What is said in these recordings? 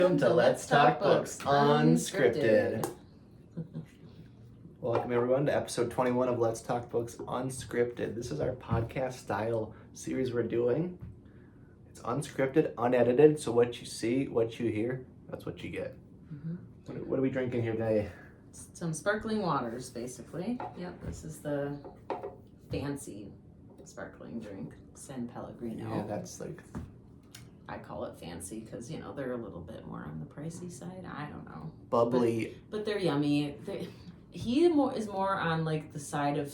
Welcome to Let's Talk Books Unscripted. Welcome everyone to episode 21 of Let's Talk Books Unscripted. This is our podcast style series we're doing. It's unscripted, unedited, so what you see, what you hear, that's what you get. Mm-hmm. What are we drinking here today? Some sparkling waters, basically. Yep, this is the fancy sparkling drink, San Pellegrino. Yeah, that's like... I call it fancy because, you know, they're a little bit more on the pricey side. I don't know. Bubbly. But they're yummy. He is more on, like, the side of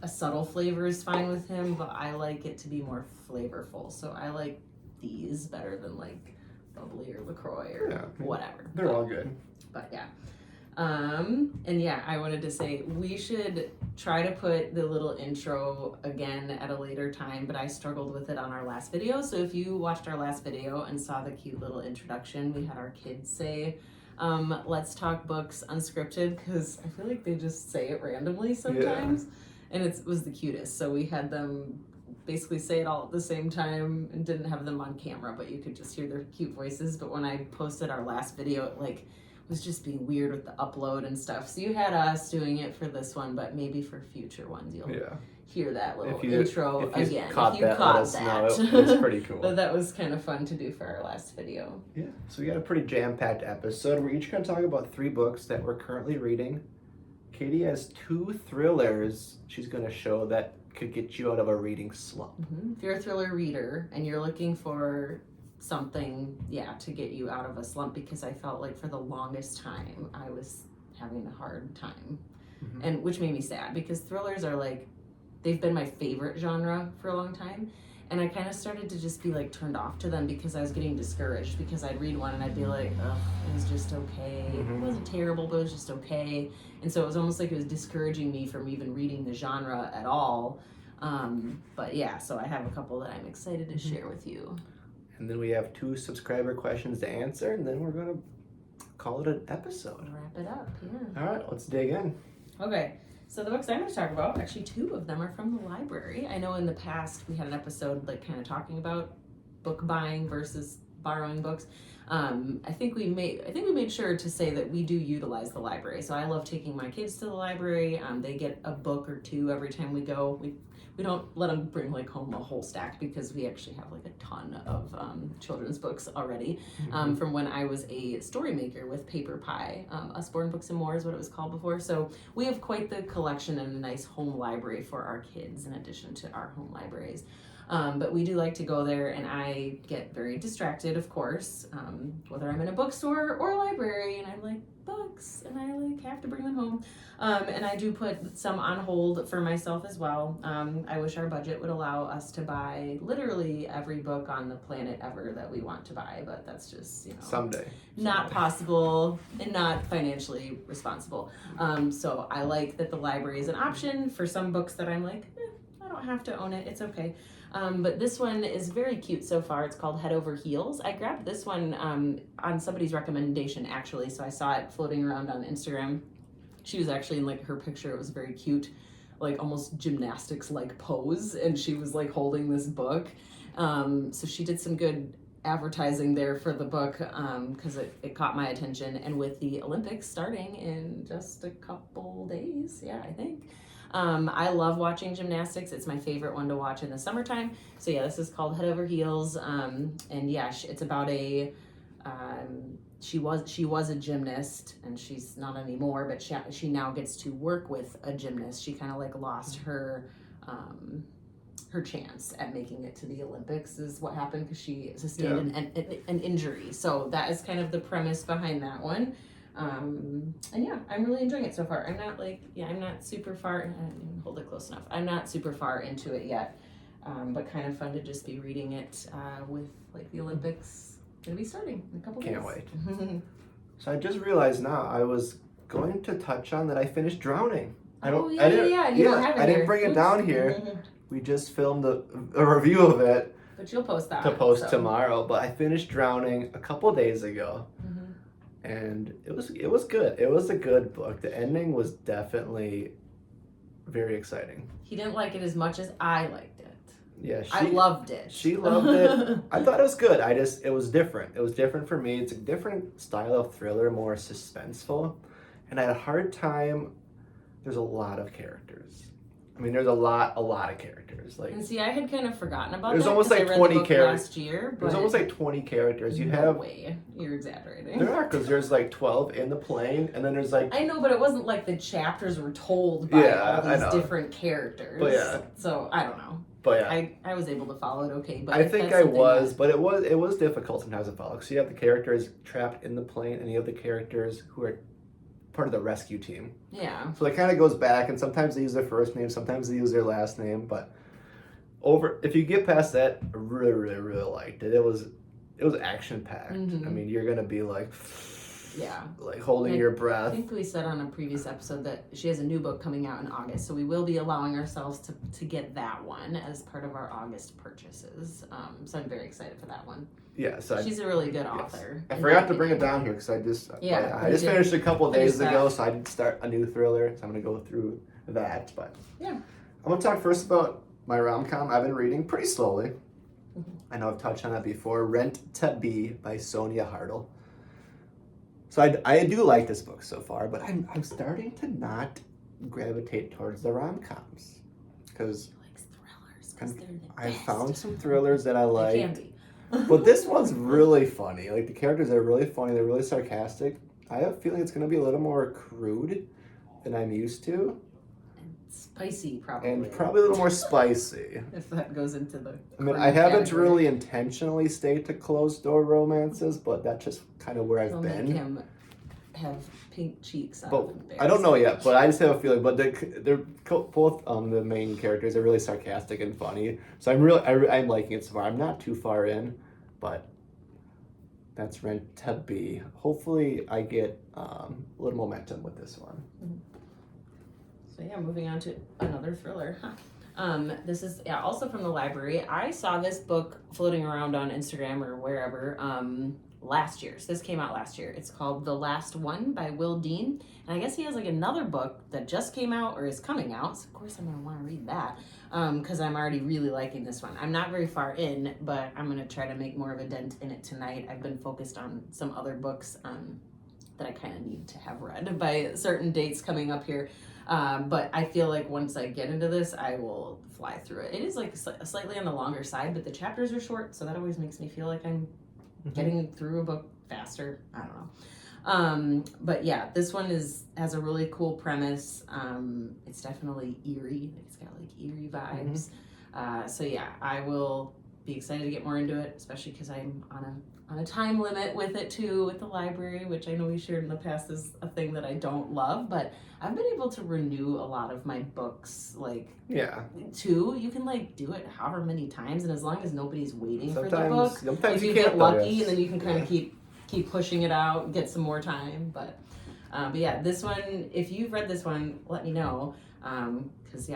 a subtle flavor is fine with him, but I like it to be more flavorful. So I like these better than, like, bubbly or LaCroix or whatever. They're all good. But, yeah. And yeah, I wanted to say we should try to put the little intro again at a later time, but I struggled with it on our last video. So if you watched our last video and saw the cute little introduction, we had our kids say, let's talk books unscripted, because I feel like they just say it randomly sometimes. Yeah. And it was the cutest. So we had them basically say it all at the same time and didn't have them on camera, but you could just hear their cute voices. But when I posted our last video, it was just being weird with the upload and stuff. So you had us doing it for this one, but maybe for future ones you'll hear that little intro again. If you caught that. It's pretty cool. But that was kind of fun to do for our last video. Yeah, so we got a pretty jam-packed episode. We're each going to talk about 3 books that we're currently reading. Katie has 2 thrillers she's going to show that could get you out of a reading slump. Mm-hmm. If you're a thriller reader and you're looking for something to get you out of a slump, because I felt like for the longest time I was having a hard time, and which made me sad because thrillers are they've been my favorite genre for a long time, and I kind of started to just be turned off to them because I was getting discouraged, because I'd read one and I'd be like, ugh, it was just okay. It wasn't terrible, but it was just okay. And so it was almost like it was discouraging me from even reading the genre at all. But yeah, so I have a couple that I'm excited to share with you. And then we have 2 subscriber questions to answer, and then we're going to call it an episode. Wrap it up, yeah. All right, let's dig in. Okay, so the books I'm going to talk about, actually 2 of them are from the library. I know in the past we had an episode kind of talking about book buying versus borrowing books. I think we made sure to say that we do utilize the library. So I love taking my kids to the library. They get a book or 2 every time we go. We don't let them bring home a whole stack, because we actually have a ton of children's books already from when I was a story maker with Paper Pie. Usborne Books and More is what it was called before. So we have quite the collection and a nice home library for our kids in addition to our home libraries. But we do like to go there, and I get very distracted, of course, whether I'm in a bookstore or a library, and I'm like, books, and I have to bring them home. And I do put some on hold for myself as well. I wish our budget would allow us to buy literally every book on the planet ever that we want to buy, but that's just, someday not possible and not financially responsible. So I like that the library is an option for some books that I'm like, I don't have to own it, it's okay. But this one is very cute so far. It's called Head Over Heels. I grabbed this one on somebody's recommendation, actually. So I saw it floating around on Instagram. She was actually in her picture. It was very cute, almost gymnastics-like pose. And she was holding this book. So she did some good advertising there for the book, because it caught my attention. And with the Olympics starting in just a couple days, I think. I love watching gymnastics. It's my favorite one to watch in the summertime. So yeah, this is called Head Over Heels. And yeah, it's about she was a gymnast, and she's not anymore, but she now gets to work with a gymnast. She kind of lost her chance at making it to the Olympics is what happened, because she sustained an injury. So that is kind of the premise behind that one. And yeah, I'm really enjoying it so far. I'm not I'm not super far, I didn't even hold it close enough. I'm not super far into it yet, but kind of fun to just be reading it with the Olympics gonna be starting in a couple days. Can't wait. So I just realized now I was going to touch on that I finished Drowning. I didn't bring it down here. We just filmed a review of it. But you'll post that. To post tomorrow, but I finished Drowning a couple days ago. And it was good. It was a good book. The ending was definitely very exciting. He didn't like it as much as I liked it. Yeah, I loved it. She loved it. I thought it was good. It was different. It was different for me. It's a different style of thriller, more suspenseful. And I had a hard time. There's a lot of characters. I mean, there's a lot of characters. Like, and see, I had kind of forgotten about there's that. almost like I read 20 the book characters. last year. But there's almost like 20 characters. You no have. way. You're exaggerating. There are, because there's like 12 in the plane, and then there's like. I know, but it wasn't like the chapters were told by all I these know. different characters. But yeah. So I don't know. But yeah. I was able to follow it okay. But I think I was, but it was difficult sometimes to follow. So you have the characters trapped in the plane, and you have the characters who are part of the rescue team. Yeah. So it kind of goes back, and sometimes they use their first name, sometimes they use their last name. But if you get past that, I really liked it. It was action packed. Mm-hmm. I mean, you're gonna be like, yeah, like holding your breath. I think we said on a previous episode that she has a new book coming out in August, so we will be allowing ourselves to get that one as part of our August purchases. So I'm very excited for that one. Yeah, so she's a really good author. I forgot to bring it down here because I just finished a couple days ago, so I didn't start a new thriller, so I'm gonna go through that. But yeah, I'm gonna talk first about my rom-com I've been reading pretty slowly. Mm-hmm. I know I've touched on that before. Rent to Be by Sonia Hartle. So I do like this book so far, but I'm starting to not gravitate towards the rom-coms because I found some thrillers that I like. They can be. But this one's really funny. Like, the characters are really funny. They're really sarcastic. I have a feeling it's going to be a little more crude than I'm used to. And spicy, probably. And probably a little more spicy. If that goes into the. I mean, I haven't really intentionally stayed to closed-door romances, but that's just kind of where I've been. Make him have pink cheeks. But I don't know yet, but I just have a feeling. But they're both the main characters are really sarcastic and funny. So I'm liking it so far. I'm not too far in, but that's Rent to Be. Hopefully, I get a little momentum with this one. Mm-hmm. So yeah, moving on to another thriller. This is also from the library. I saw this book floating around on Instagram or wherever last year. So this came out last year. It's called The Last One by Will Dean. And I guess he has like another book that just came out or is coming out. So of course I'm going to want to read that because I'm already really liking this one. I'm not very far in, but I'm going to try to make more of a dent in it tonight. I've been focused on some other books that I kind of need to have read by certain dates coming up here. But I feel like once I get into this, I will fly through it. It is like slightly on the longer side, but the chapters are short, so that always makes me feel like I'm getting through a book faster. I don't know. But yeah, this one has a really cool premise. It's definitely eerie. It's got like eerie vibes. So yeah, I will be excited to get more into it, especially because I'm on a time limit with it too, with the library, which I know we shared in the past is a thing that I don't love, but I've been able to renew a lot of my books, too. You can do it however many times, and as long as nobody's waiting for the book, sometimes you get lucky, and then you can kind of keep pushing it out, get some more time. But yeah, this one, if you've read this one, let me know, because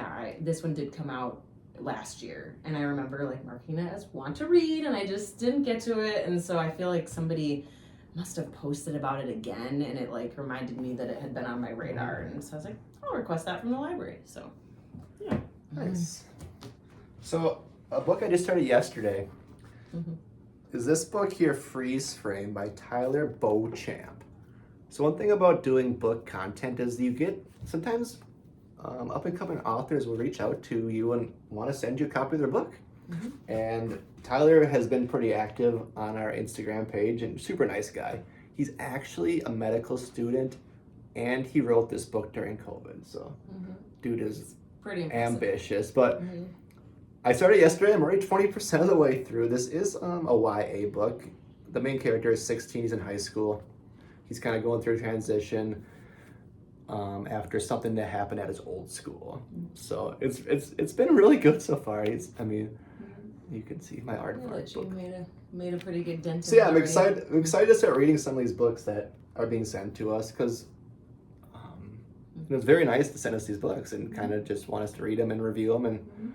this one did come out last year, and I remember marking it as want to read, and I just didn't get to it, and so I feel like somebody must have posted about it again, and it reminded me that it had been on my radar, and so I was like, I'll request that from the library. So yeah, nice. So a book I just started yesterday is this book here, Freeze Frame by Tyler Beauchamp. So one thing about doing book content is you get sometimes up-and-coming authors will reach out to you and want to send you a copy of their book. And Tyler has been pretty active on our Instagram page and super nice guy. He's actually a medical student and he wrote this book during COVID. So dude is pretty ambitious. But I started yesterday. I'm already 20% of the way through. This is a YA book. The main character is 16. He's in high school. He's kind of going through a transition after something that happened at his old school. So it's been really good so far. You can see my art book. You made a pretty good dent. So yeah, I'm excited to start reading some of these books that are being sent to us because it's very nice to send us these books and kind of just want us to read them and review them, and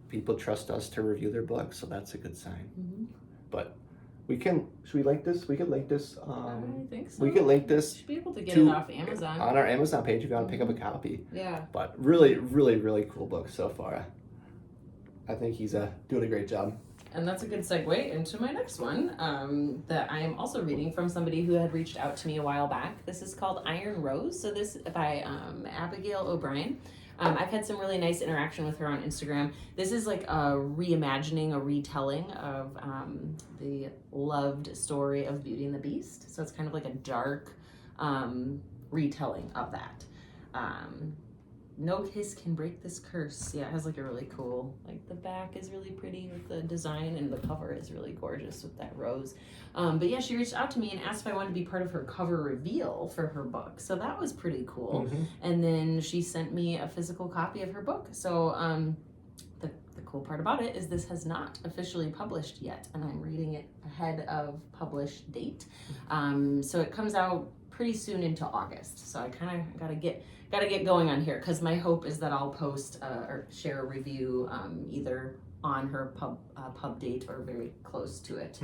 people trust us to review their books, so that's a good sign. But should we link this? We could link this. I think so. We could link this. Should be able to get it off Amazon. On our Amazon page if you want to pick up a copy. Yeah. But really, really, really cool book so far. I think he's doing a great job. And that's a good segue into my next one that I am also reading from somebody who had reached out to me a while back. This is called Iron Rose. So this by Abigail O'Brien. I've had some really nice interaction with her on Instagram. This is like a reimagining, a retelling of the loved story of Beauty and the Beast. So it's kind of like a dark retelling of that. No kiss can break this curse. Yeah, it has like a really cool, like the back is really pretty with the design, and the cover is really gorgeous with that rose. But yeah, she reached out to me and asked if I wanted to be part of her cover reveal for her book. So that was pretty cool. Mm-hmm. And then she sent me a physical copy of her book. So the cool part about it is this has not officially published yet, and I'm reading it ahead of published date. So it comes out pretty soon into August. So I kind of gotta get going on here, because my hope is that I'll post or share a review either on her pub date or very close to it,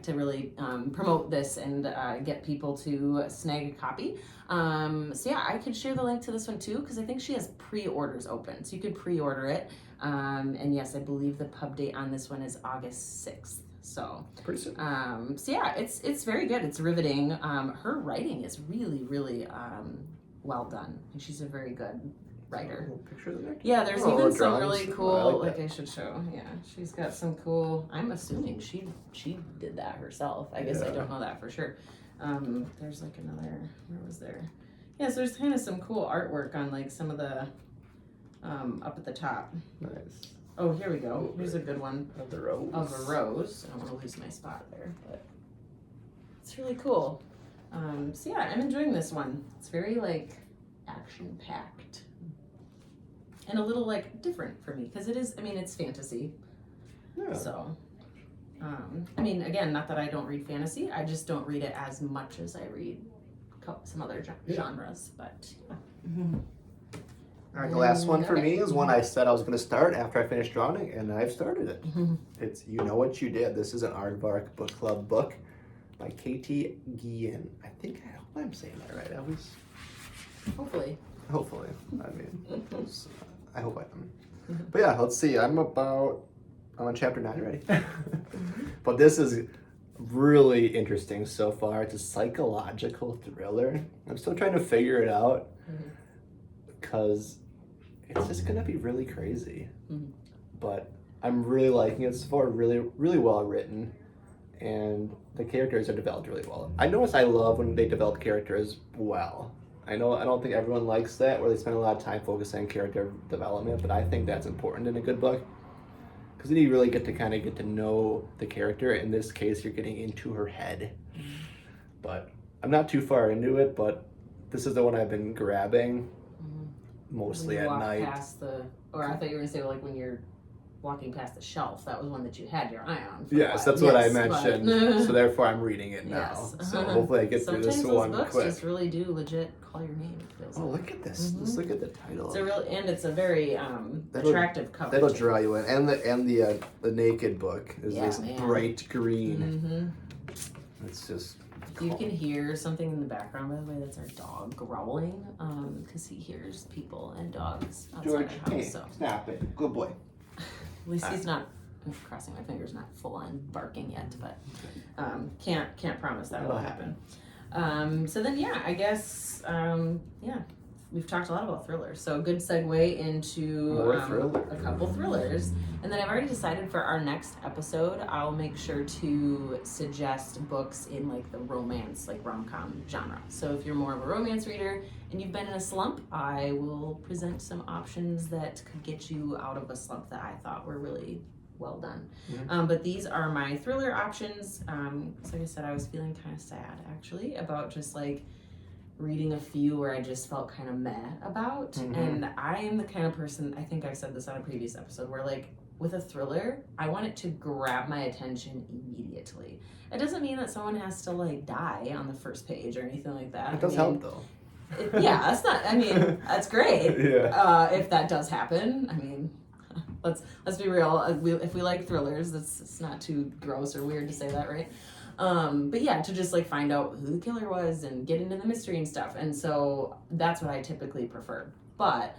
to really promote this and get people to snag a copy. So yeah, I could share the link to this one too, because I think she has pre-orders open, so you could pre-order it. And yes, I believe the pub date on this one is August 6th. So pretty soon. So yeah, it's very good. It's riveting. Her writing is really, really well done. And she's a very good writer. Pictures of it? Yeah, there's even some drawings. really cool, I like I should show. Yeah, she's got some cool, I'm assuming she did that herself. I guess I don't know that for sure. There's like another, where was there? Yeah, so there's kind of some cool artwork on like some of the, up at the top. Nice. Oh, here we go. Here's a good one. Of the rose. Of a rose. I don't want to lose my spot there, but it's really cool. So yeah, I'm enjoying this one. It's very like action packed and a little like different for me, because it is, I mean, it's fantasy. Yeah. So, I mean, again, not that I don't read fantasy, I just don't read it as much as I read some other genres, but yeah. All right, the last one for me is one I said I was going to start after I finished drawing, and I've started it. It's You Know What You Did. This is an Aardvark Book Club book by Katie Guillen. I hope I'm saying that right, Elvis. Hopefully. I mean, I hope I am. But yeah, let's see. I'm on chapter 9 already. But this is really interesting so far. It's a psychological thriller. I'm still trying to figure it out, because it's just gonna be really crazy. But I'm really liking it so far. Really, really well written, and the characters are developed really well. I love when they develop characters well. I don't think everyone likes that, where they spend a lot of time focusing on character development, but I think that's important in a good book, because then you really get to know the character. In this case, you're getting into her head. But I'm not too far into it, but this is the one I've been grabbing mostly at night. Or I thought you were gonna say like when you're walking past the shelf, that was one that you had your eye on. Yes, that's what I mentioned. So therefore, I'm reading it now. Yes. So hopefully, I get through this one books quick. Just really do legit call your name. It feels like. Look at this! Let's look at the title. It's a very attractive cover. That'll draw you in, and the naked book is this bright green. It's just. You can hear something in the background, by the way. That's our dog growling, because he hears people and dogs outside George, our house. So. Snap it, good boy. At least he's not. I'm crossing my fingers, not full on barking yet, but can't promise that will happen. So then, yeah, I guess, we've talked a lot about thrillers. So a good segue into a couple thrillers. And then I've already decided for our next episode, I'll make sure to suggest books in like the romance, like rom-com genre. So if you're more of a romance reader and you've been in a slump, I will present some options that could get you out of a slump that I thought were really well done. But these are my thriller options. So like I said, I was feeling kind of sad actually about just like reading a few where I just felt kind of meh about. And I am the kind of person, I think I've said this on a previous episode, where like with a thriller, I want it to grab my attention immediately. It doesn't mean that someone has to like die on the first page or anything like that. It does help though. That's not, I mean, that's great. If that does happen, I mean, let's be real. If we like thrillers, it's not too gross or weird to say that, right? But yeah, to just like find out who the killer was and get into the mystery and stuff. And so that's what I typically prefer. But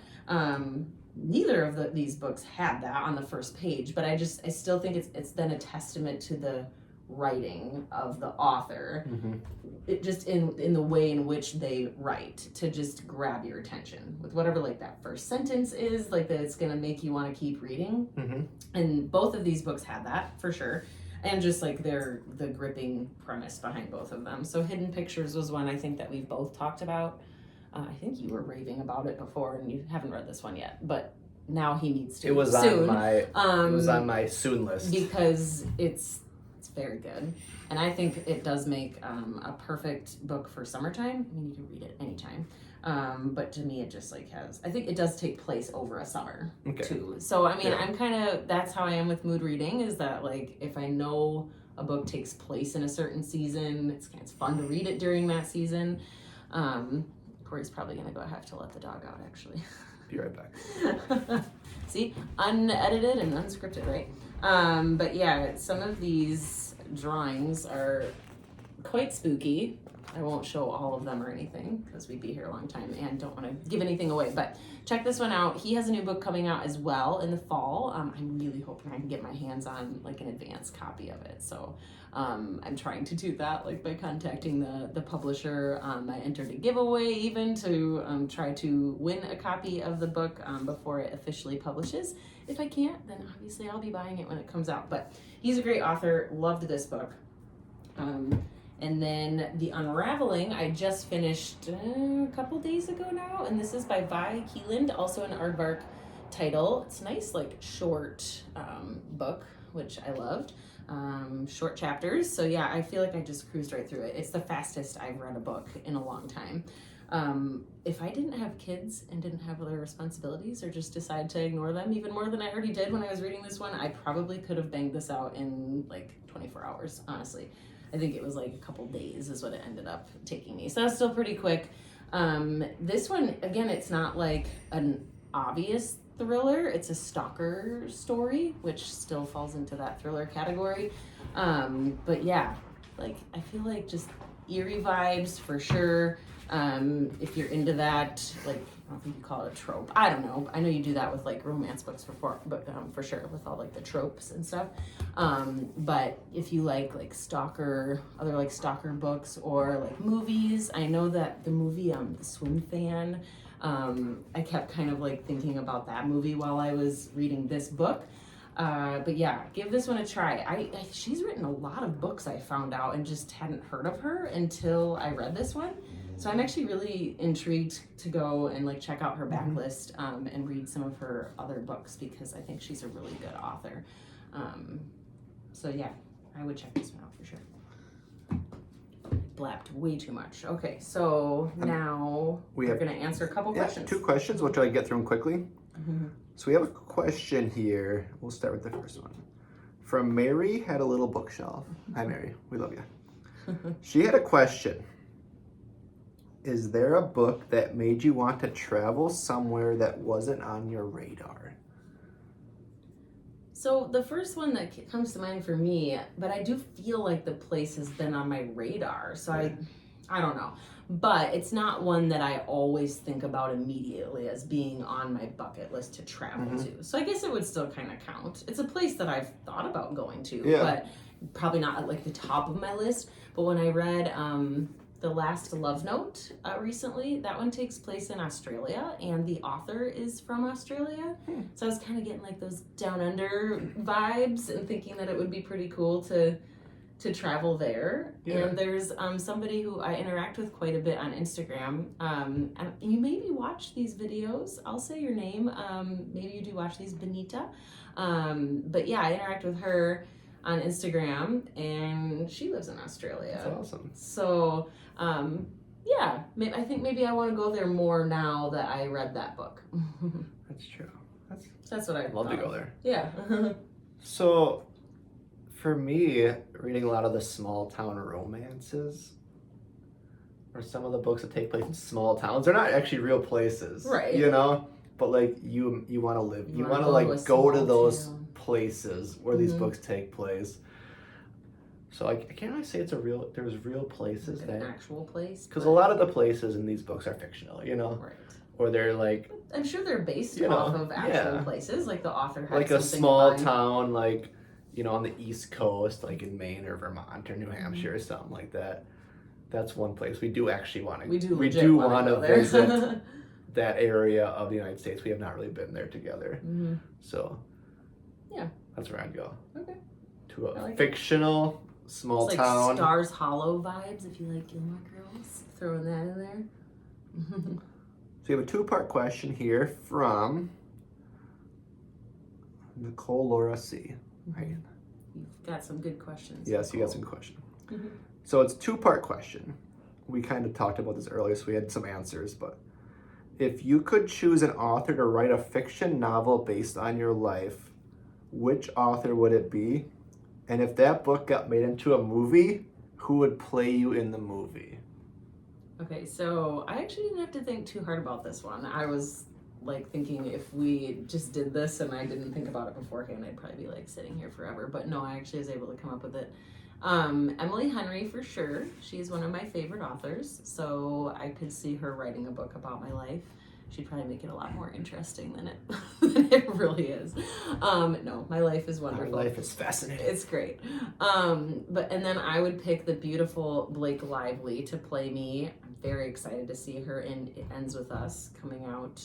neither of these books had that on the first page, but I still think it's then a testament to the writing of the author. It just in the way in which they write to just grab your attention with whatever like that first sentence is, like that it's gonna make you want to keep reading. And both of these books had that for sure, and just like the gripping premise behind both of them. So Hidden Pictures was one I think that we've both talked about. I think you were raving about it before, and you haven't read this one yet, but now he needs to. It was soon. it was on my soon list because it's very good, and I think it does make a perfect book for summertime. I mean, you can read it anytime, but to me, it just like has. I think it does take place over a summer too. So I mean, I'm kind of that's how I am with mood reading. Is that like if I know a book takes place in a certain season, it's fun to read it during that season. Cory's probably gonna go have to let the dog out, actually. Be right back. See, unedited and unscripted, right? But yeah, some of these drawings are quite spooky. I won't show all of them or anything because we'd be here a long time and don't want to give anything away. But check this one out. He has a new book coming out as well in the fall. I'm really hoping I can get my hands on like an advanced copy of it. So I'm trying to do that like by contacting the publisher. I entered a giveaway even to try to win a copy of the book before it officially publishes. If I can't, then obviously I'll be buying it when it comes out. But he's a great author. Loved this book. And then The Unraveling, I just finished a couple days ago now, and this is by Vi Keeland, also an aardvark title. It's a nice, like, short book, which I loved. Short chapters, so yeah, I feel like I just cruised right through it. It's the fastest I've read a book in a long time. If I didn't have kids and didn't have other responsibilities or just decide to ignore them even more than I already did when I was reading this one, I probably could have banged this out in like 24 hours, honestly. I think it was like a couple days is what it ended up taking me. So that's still pretty quick. This one, again, it's not like an obvious thriller. It's a stalker story, which still falls into that thriller category. But yeah, like I feel like just eerie vibes for sure. If you're into that, like, I don't think you call it a trope. I don't know. I know you do that with like romance books but for sure with all like the tropes and stuff. But if you like other like stalker books or like movies, I know that the movie, The Swim Fan, I kept kind of like thinking about that movie while I was reading this book. But yeah, give this one a try. She's written a lot of books, I found out, and just hadn't heard of her until I read this one. So I'm actually really intrigued to go and like check out her backlist and read some of her other books because I think she's a really good author. So yeah, I would check this one out for sure. Blabbed way too much. Okay, so now we're going to answer a couple questions. 2 questions, which I get through them quickly. So we have a question here. We'll start with the first one. From Mary Had a Little Bookshelf. Hi, Mary. We love you. She had a question. Is there a book that made you want to travel somewhere that wasn't on your radar? So the first one that comes to mind for me, but I do feel like the place has been on my radar. So I don't know. But it's not one that I always think about immediately as being on my bucket list to travel to. So I guess it would still kind of count. It's a place that I've thought about going to, but probably not at like the top of my list. But when I read The Last Love Note recently, that one takes place in Australia and the author is from Australia. So I was kind of getting like those down under vibes and thinking that it would be pretty cool to travel there. And there's somebody who I interact with quite a bit on Instagram. And you maybe watch these videos. I'll say your name. Maybe you do watch these, Benita. But yeah, I interact with her on Instagram and she lives in Australia. That's awesome. So yeah, I think maybe I want to go there more now that I read that book. That's true. That's what I'd love to go there. Yeah. So for me, reading a lot of the small town romances, or some of the books that take place in small towns, they're not actually real places, right? You know, but like you want to live, you want to like go to those places where these books take place. So I can't really say there's real places like an actual place, because a lot of the places in these books are fictional, you know. Right. or they're like I'm sure they're based You know, off of actual yeah. places. Like the author had like a something small in mind. town, like on the East Coast, like in Maine or Vermont or New Hampshire or something like that. That's one place we do actually want to. We do want wanna to go there. visit that area of the United States. We have not really been there together, so Yeah. that's where I'd go. Okay. To a like fictional small It's like town. Stars Hollow vibes, if you like Gilmore Girls. Throwing that in there. So you have a two-part question here from Nicole Laura C. Right. You've got some good questions. Yes, you got some questions. Mm-hmm. So it's a two-part question. We kind of talked about this earlier, so we had some answers, but if you could choose an author to write a fiction novel based on your life, which author would it be? And if that book got made into a movie, who would play you in the movie? Okay, so I actually didn't have to think too hard about this one. I was like thinking if we just did this and I didn't think about it beforehand, I'd probably be like sitting here forever. But no, I actually was able to come up with it. Emily Henry for sure. She's one of my favorite authors, so I could see her writing a book about my life. She'd probably make it a lot more interesting than it really is. No, my life is wonderful. My life is fascinating. It's great. And then I would pick the beautiful Blake Lively to play me. I'm very excited to see her in It Ends With Us coming out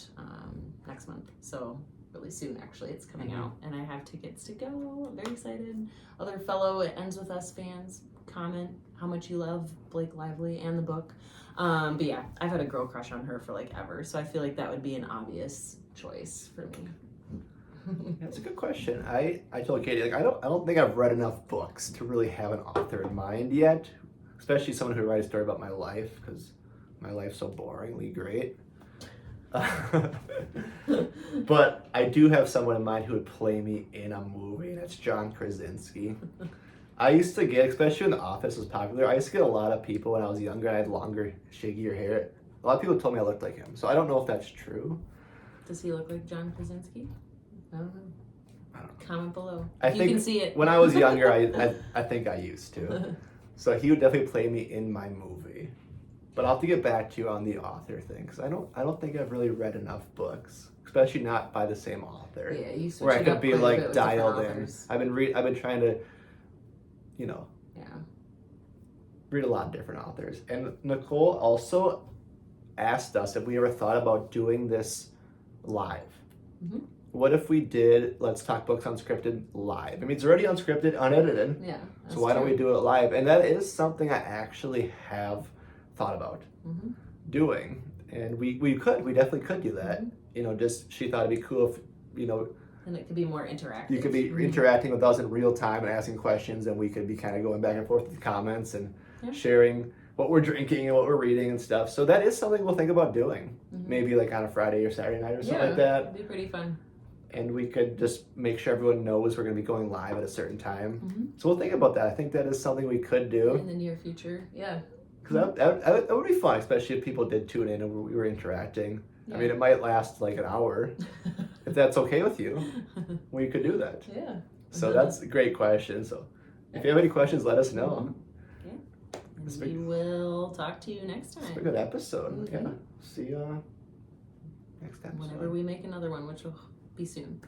next month. So really soon, actually, it's coming out, and I have tickets to go. I'm very excited. Other fellow It Ends With Us fans, comment how much you love Blake Lively and the book. But yeah, I've had a girl crush on her for like ever, so I feel like that would be an obvious choice for me. That's a good question. I told Katie, like I don't think I've read enough books to really have an author in mind yet, especially someone who writes a story about my life, because my life's so boringly great. But I do have someone in mind who would play me in a movie, and that's John Krasinski. I used to get, especially when The Office was popular, I used to get a lot of people when I was younger. I had longer, shaggier hair. A lot of people told me I looked like him, so I don't know if that's true. Does he look like John Krasinski? I don't know. I don't know. Comment below. I You think can see it. when I was younger, I think I used to. So he would definitely play me in my movie. But I'll have to get back to you on the author thing, because I don't think I've really read enough books, especially not by the same author. Yeah, you switch where I it could up be quite a bit like with dialed different in. authors. I've been trying to, Yeah. read a lot of different authors. And Nicole also asked us if we ever thought about doing this live. Mm-hmm. What if we did Let's Talk Books Unscripted live? I mean, it's already unscripted, unedited. Yeah. So why don't we do it live? And that is something I actually have thought about doing. And we definitely could do that. Just she thought it'd be cool if, And it could be more interactive. you could be interacting with us in real time and asking questions, and we could be kind of going back and forth with comments and sharing what we're drinking and what we're reading and stuff. So that is something we'll think about doing. Maybe like on a Friday or Saturday night or something like that. It'd be pretty fun. And we could just make sure everyone knows we're going to be going live at a certain time. So we'll think about that. I think that is something we could do. In the near future, yeah. Because that would be fun, especially if people did tune in and we were interacting. Yeah. I mean, it might last like an hour. If that's okay with you, we could do that. Yeah. So that's a great question. So if you have any questions, let us know. Yeah. And we will talk to you next time. It's a good episode. Yeah. See you next time. Whenever we make another one, which will be soon.